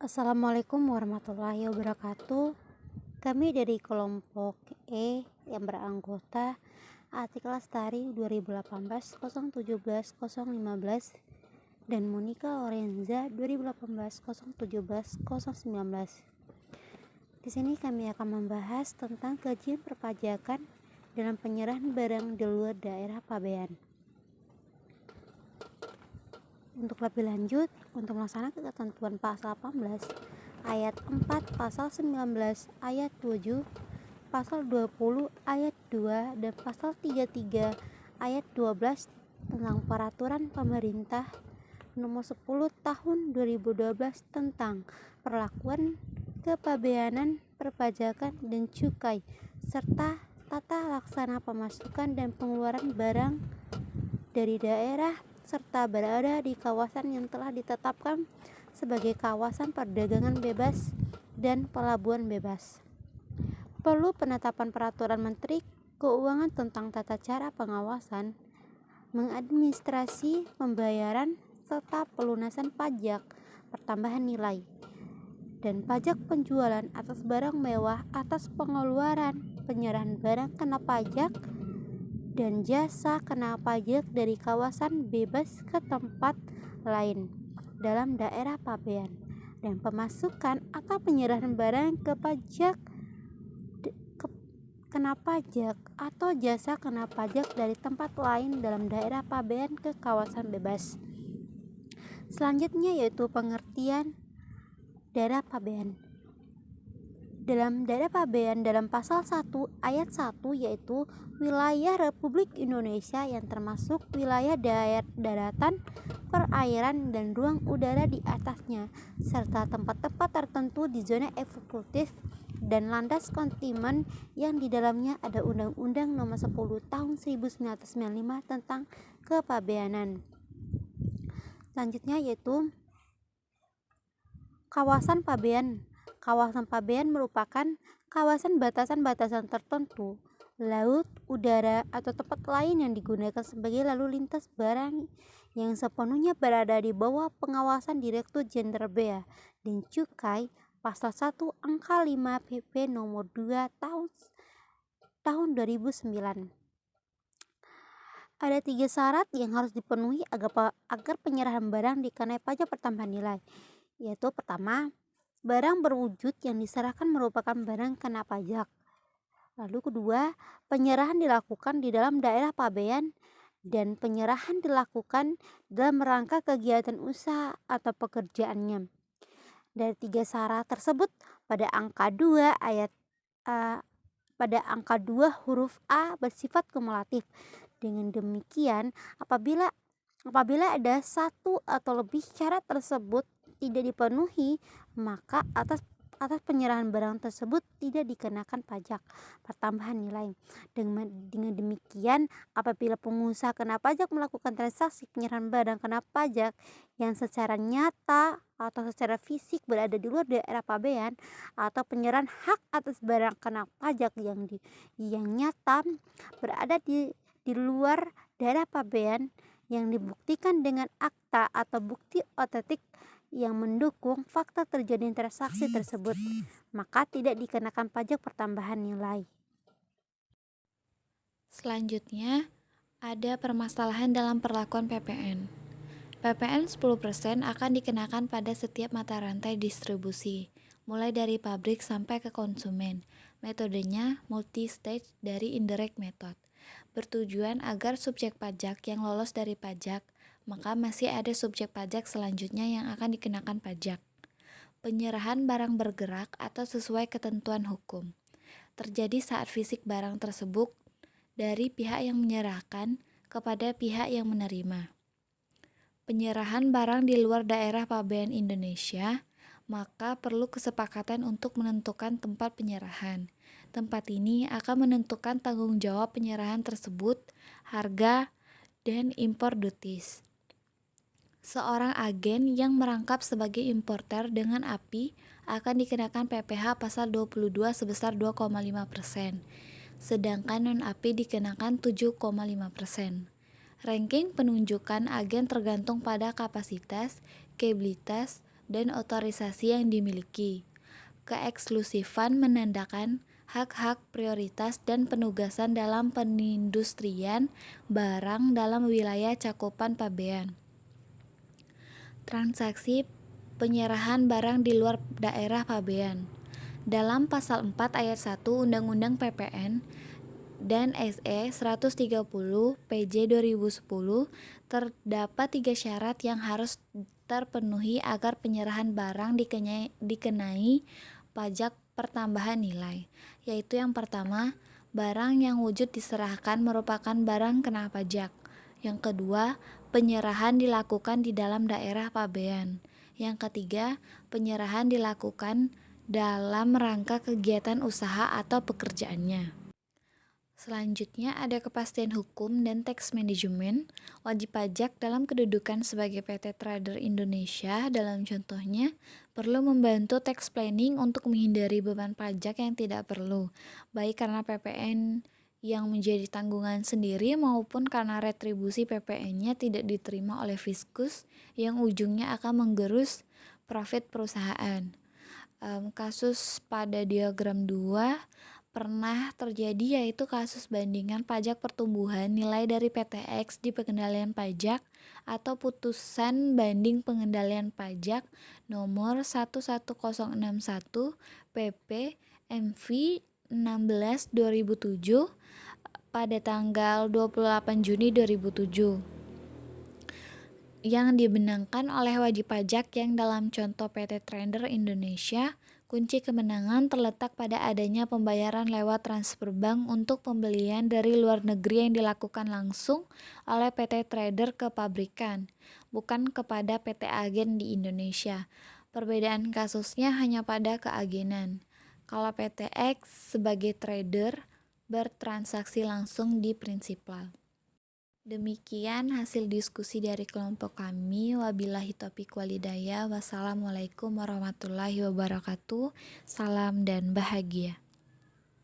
Assalamualaikum warahmatullahi wabarakatuh. Kami dari kelompok E yang beranggota Atik Lestari 2018-017-015 dan Monica Lorenza 2018-017-019. Di sini kami akan membahas tentang kajian perpajakan dalam penyerahan barang di luar daerah pabean. Untuk lebih lanjut, untuk melaksanakan ketentuan pasal 18 ayat 4, pasal 19 ayat 7, pasal 20 ayat 2, dan pasal 33 ayat 12 tentang peraturan pemerintah nomor 10 tahun 2012 tentang perlakuan kepabeanan, perpajakan, dan cukai, serta tata laksana pemasukan dan pengeluaran barang dari daerah serta berada di kawasan yang telah ditetapkan sebagai kawasan perdagangan bebas dan pelabuhan bebas. Perlu penetapan peraturan Menteri Keuangan tentang tata cara pengawasan, mengadministrasi pembayaran serta pelunasan pajak pertambahan nilai dan pajak penjualan atas barang mewah atas pengeluaran penyerahan barang kena pajak dan jasa kena pajak dari kawasan bebas ke tempat lain dalam daerah pabean, dan pemasukan atau penyerahan barang kena pajak atau jasa kena pajak dari tempat lain dalam daerah pabean ke kawasan bebas. Selanjutnya yaitu pengertian daerah pabean. Dalam daerah pabean dalam pasal 1 ayat 1 yaitu wilayah Republik Indonesia yang termasuk wilayah daratan, perairan, dan ruang udara di atasnya, serta tempat-tempat tertentu di zona eksekutif dan landas kontinen yang di dalamnya ada Undang-Undang Nomor 10 Tahun 1995 tentang kepabeanan. Selanjutnya yaitu kawasan pabean. Kawasan pabean merupakan kawasan batasan-batasan tertentu, laut, udara, atau tempat lain yang digunakan sebagai lalu lintas barang yang sepenuhnya berada di bawah pengawasan Direktur Jenderal Bea dan Cukai Pasal 1 Angka 5 PP Nomor 2 tahun 2009. Ada 3 syarat yang harus dipenuhi agar penyerahan barang dikenai pajak pertambahan nilai, yaitu pertama, barang berwujud yang diserahkan merupakan barang kena pajak. Lalu kedua, penyerahan dilakukan di dalam daerah pabean dan penyerahan dilakukan dalam rangka kegiatan usaha atau pekerjaannya. Dari 3 syarat tersebut pada angka 2 huruf A bersifat kumulatif. Dengan demikian, apabila ada satu atau lebih syarat tersebut tidak dipenuhi, maka atas penyerahan barang tersebut tidak dikenakan pajak pertambahan nilai. Dengan demikian, apabila pengusaha kena pajak melakukan transaksi penyerahan barang kena pajak yang secara nyata atau secara fisik berada di luar daerah pabean, atau penyerahan hak atas barang kena pajak yang nyata berada di luar daerah pabean yang dibuktikan dengan akta atau bukti otentik yang mendukung fakta terjadinya transaksi tersebut, maka tidak dikenakan pajak pertambahan nilai. Selanjutnya, ada permasalahan dalam perlakuan PPN. PPN 10% akan dikenakan pada setiap mata rantai distribusi, mulai dari pabrik sampai ke konsumen. Metodenya multi-stage dari indirect method. Bertujuan agar subjek pajak yang lolos dari pajak, maka masih ada subjek pajak selanjutnya yang akan dikenakan pajak. Penyerahan barang bergerak atau sesuai ketentuan hukum terjadi saat fisik barang tersebut dari pihak yang menyerahkan kepada pihak yang menerima. Penyerahan barang di luar daerah pabean Indonesia, maka perlu kesepakatan untuk menentukan tempat penyerahan. Tempat ini akan menentukan tanggung jawab penyerahan tersebut, harga, dan impor duties. Seorang agen yang merangkap sebagai importer dengan API akan dikenakan PPh pasal 22 sebesar 2,5%, sedangkan non-API dikenakan 7,5%. Ranking penunjukan agen tergantung pada kapasitas, kapabilitas, dan otorisasi yang dimiliki. Keeksklusifan menandakan hak-hak prioritas dan penugasan dalam penindustrian barang dalam wilayah cakupan pabean. Transaksi penyerahan barang di luar daerah pabean. Dalam pasal 4 ayat 1 Undang-Undang PPN dan SE 130 PJ 2010 terdapat 3 syarat yang harus terpenuhi agar penyerahan barang dikenai pajak pertambahan nilai, yaitu yang pertama, barang yang wujud diserahkan merupakan barang kena pajak. Yang kedua, penyerahan dilakukan di dalam daerah pabean. Yang ketiga, penyerahan dilakukan dalam rangka kegiatan usaha atau pekerjaannya. Selanjutnya ada kepastian hukum dan tax management. Wajib pajak dalam kedudukan sebagai PT Trader Indonesia dalam contohnya perlu membantu tax planning untuk menghindari beban pajak yang tidak perlu, baik karena PPN yang menjadi tanggungan sendiri maupun karena retribusi PPN-nya tidak diterima oleh fiskus yang ujungnya akan menggerus profit perusahaan. Kasus pada diagram 2 pernah terjadi, yaitu kasus bandingan pajak pertumbuhan nilai dari PTX di pengendalian pajak atau putusan banding pengendalian pajak nomor 11061 PP MV 16/2007 pada tanggal 28 Juni 2007 yang dibenangkan oleh wajib pajak yang dalam contoh PT Trader Indonesia. Kunci kemenangan terletak pada adanya pembayaran lewat transfer bank untuk pembelian dari luar negeri yang dilakukan langsung oleh PT Trader ke pabrikan, bukan kepada PT agen di Indonesia. Perbedaan kasusnya hanya pada keagenan. Kalau PTX sebagai trader bertransaksi langsung di prinsipal. Demikian hasil diskusi dari kelompok kami. Wabillahi taufiq walhidayah. Wassalamualaikum warahmatullahi wabarakatuh. Salam dan bahagia.